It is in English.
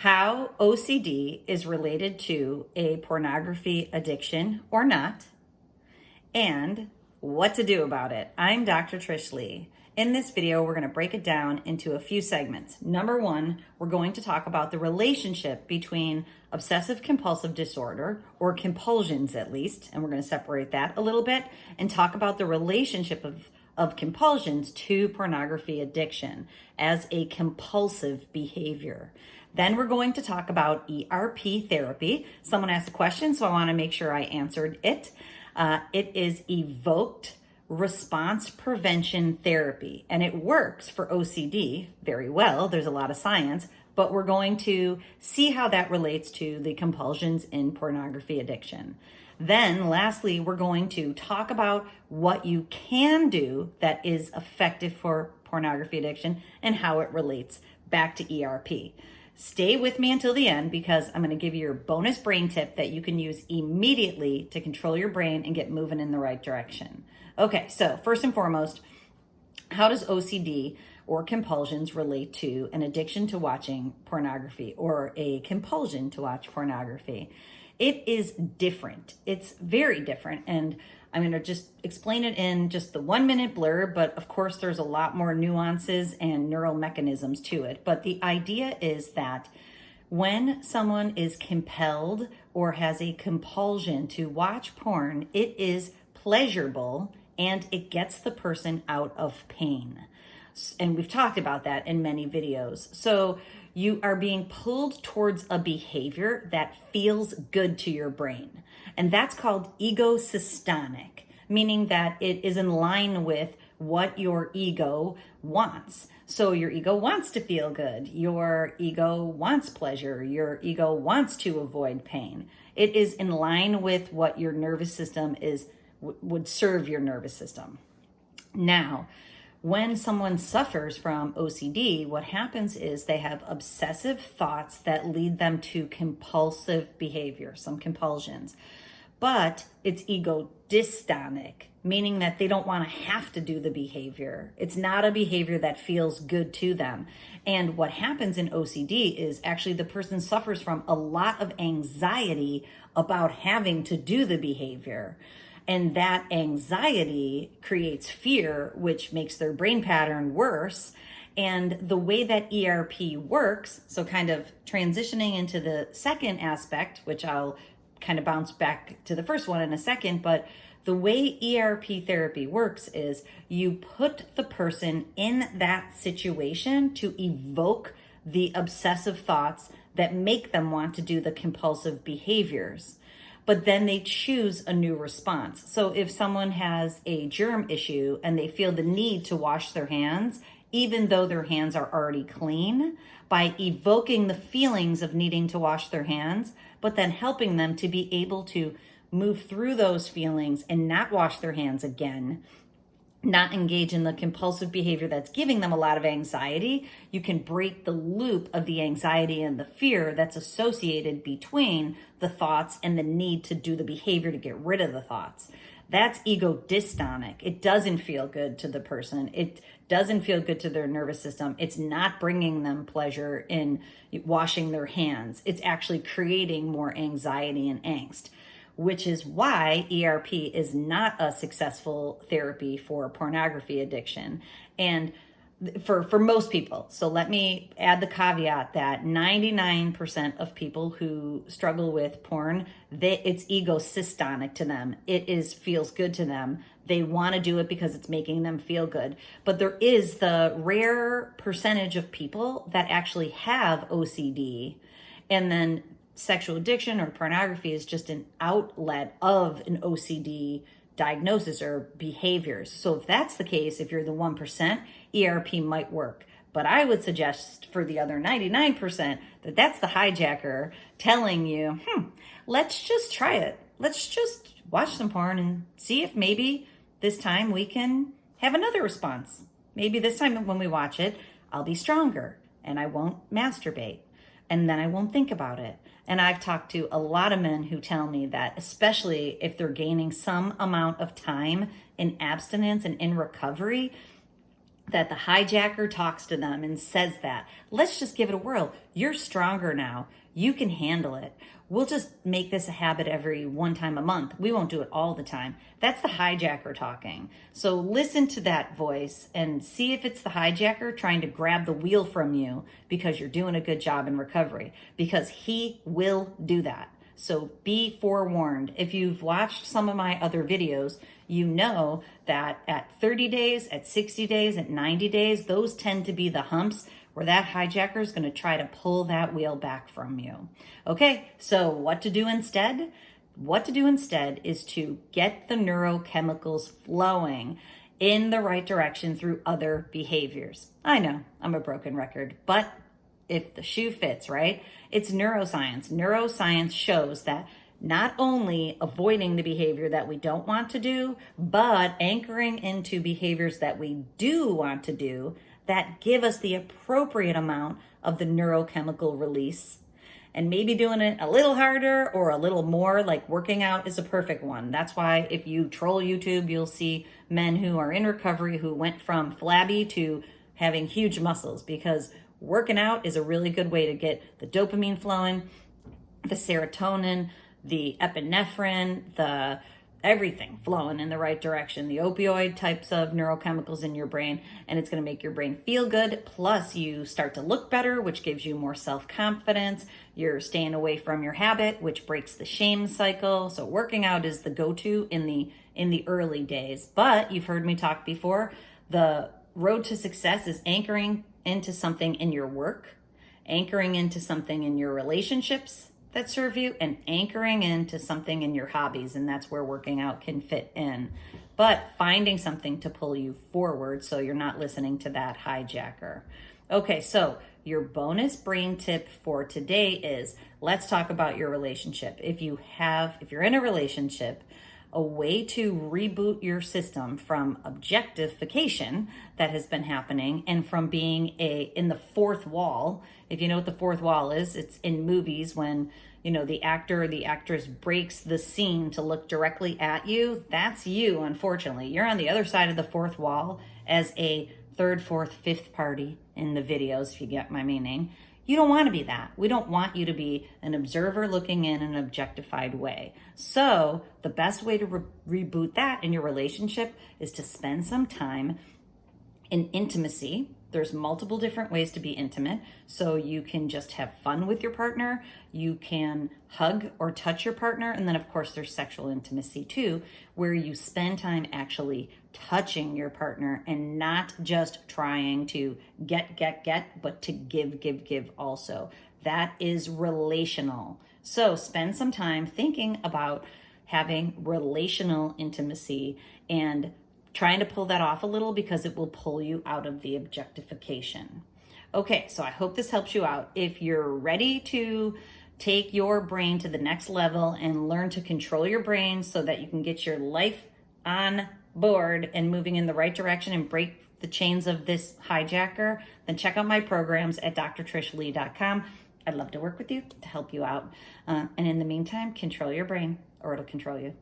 How OCD is related to a pornography addiction or not, and what to do about it. I'm Dr. Trish Leigh. In this video, we're going to break it down into a few segments. Number one, we're going to talk about the relationship between obsessive compulsive disorder, or compulsions at least, and we're going to separate that a little bit and talk about the relationship of compulsions to pornography addiction as a compulsive behavior. Then we're going to talk about ERP therapy. Someone asked a question, so I want to make sure I answered it. It is evoked response prevention therapy, and it works for OCD very well. There's a lot of science, but we're going to see how that relates to the compulsions in pornography addiction. Then lastly, we're going to talk about what you can do that is effective for pornography addiction and how it relates back to ERP. Stay with me until the end because I'm going to give you your bonus brain tip that you can use immediately to control your brain and get moving in the right direction. Okay, so first and foremost, how does OCD or compulsions relate to an addiction to watching pornography or a compulsion to watch pornography? It is different. It's very different. And I'm going to just explain it in just the 1 minute blurb, but of course there's a lot more nuances and neural mechanisms to it. But the idea is that when someone is compelled or has a compulsion to watch porn, it is pleasurable and it gets the person out of pain. And we've talked about that in many videos. So you are being pulled towards a behavior that feels good to your brain. And that's called egodystonic, meaning that it is in line with what your ego wants. So your ego wants to feel good. Your ego wants pleasure. Your ego wants to avoid pain. It is in line with what your nervous system would serve your nervous system. Now, when someone suffers from OCD, what happens is they have obsessive thoughts that lead them to compulsive behavior, some compulsions. But it's egodystonic, meaning that they don't want to have to do the behavior. It's not a behavior that feels good to them. And what happens in OCD is actually the person suffers from a lot of anxiety about having to do the behavior. And that anxiety creates fear, which makes their brain pattern worse. And the way that ERP works, so kind of transitioning into the second aspect, which I'll kind of bounce back to the first one in a second, but the way ERP therapy works is you put the person in that situation to evoke the obsessive thoughts that make them want to do the compulsive behaviors. But then they choose a new response. So if someone has a germ issue and they feel the need to wash their hands, even though their hands are already clean, by evoking the feelings of needing to wash their hands, but then helping them to be able to move through those feelings and not wash their hands again, not engage in the compulsive behavior that's giving them a lot of anxiety, you can break the loop of the anxiety and the fear that's associated between the thoughts and the need to do the behavior to get rid of the thoughts. That's egodystonic. It doesn't feel good to the person. It doesn't feel good to their nervous system. It's not bringing them pleasure in washing their hands. It's actually creating more anxiety and angst, which is why ERP is not a successful therapy for pornography addiction. And for most people. So let me add the caveat that 99% of people who struggle with porn, it's egodystonic to them. It feels good to them. They want to do it because it's making them feel good. But there is the rare percentage of people that actually have OCD, and then sexual addiction or pornography is just an outlet of an OCD diagnosis or behaviors. So if that's the case, if you're the 1%, ERP might work. But I would suggest for the other 99% that that's the hijacker telling you, let's just try it. Let's just watch some porn and see if maybe this time we can have another response. Maybe this time when we watch it, I'll be stronger and I won't masturbate. And then I won't think about it. And I've talked to a lot of men who tell me that, especially if they're gaining some amount of time in abstinence and in recovery, that the hijacker talks to them and says that, let's just give it a whirl. You're stronger now. You can handle it. We'll just make this a habit every one time a month. We won't do it all the time. That's the hijacker talking. So listen to that voice and see if it's the hijacker trying to grab the wheel from you because you're doing a good job in recovery, because he will do that. So be forewarned. If you've watched some of my other videos, you know that at 30 days, at 60 days, at 90 days, those tend to be the humps where that hijacker is going to try to pull that wheel back from you. Okay, so what to do instead? What to do instead is to get the neurochemicals flowing in the right direction through other behaviors. I know, I'm a broken record, but if the shoe fits, right? It's neuroscience. Neuroscience shows that not only avoiding the behavior that we don't want to do, but anchoring into behaviors that we do want to do that give us the appropriate amount of the neurochemical release. And maybe doing it a little harder or a little more, like working out is a perfect one. That's why if you troll YouTube, you'll see men who are in recovery who went from flabby to having huge muscles, because working out is a really good way to get the dopamine flowing, the serotonin, the epinephrine, the everything flowing in the right direction, the opioid types of neurochemicals in your brain, and it's going to make your brain feel good. Plus you start to look better, which gives you more self-confidence. You're staying away from your habit, which breaks the shame cycle. So working out is the go-to in the early days. But you've heard me talk before, the road to success is anchoring into something in your work, anchoring into something in your relationships that serve you, and anchoring into something in your hobbies. And that's where working out can fit in. But finding something to pull you forward so you're not listening to that hijacker. Okay, so your bonus brain tip for today is, let's talk about your relationship. If you're in a relationship, a way to reboot your system from objectification that has been happening and from being in the fourth wall. If you know what the fourth wall is, it's in movies when, the actor or the actress breaks the scene to look directly at you. That's you, unfortunately. You're on the other side of the fourth wall as a third, fourth, fifth party in the videos, if you get my meaning. You don't want to be that. We don't want you to be an observer looking in an objectified way. So the best way to reboot that in your relationship is to spend some time in intimacy. There's multiple different ways to be intimate. So you can just have fun with your partner. You can hug or touch your partner. And then of course there's sexual intimacy too, where you spend time actually touching your partner and not just trying to get, but to give also. That is relational. So spend some time thinking about having relational intimacy and trying to pull that off a little, because it will pull you out of the objectification. Okay, so I hope this helps you out. If you're ready to take your brain to the next level and learn to control your brain so that you can get your life on board and moving in the right direction and break the chains of this hijacker, then check out my programs at drtrishleigh.com. I'd love to work with you to help you out. And in the meantime, control your brain or it'll control you.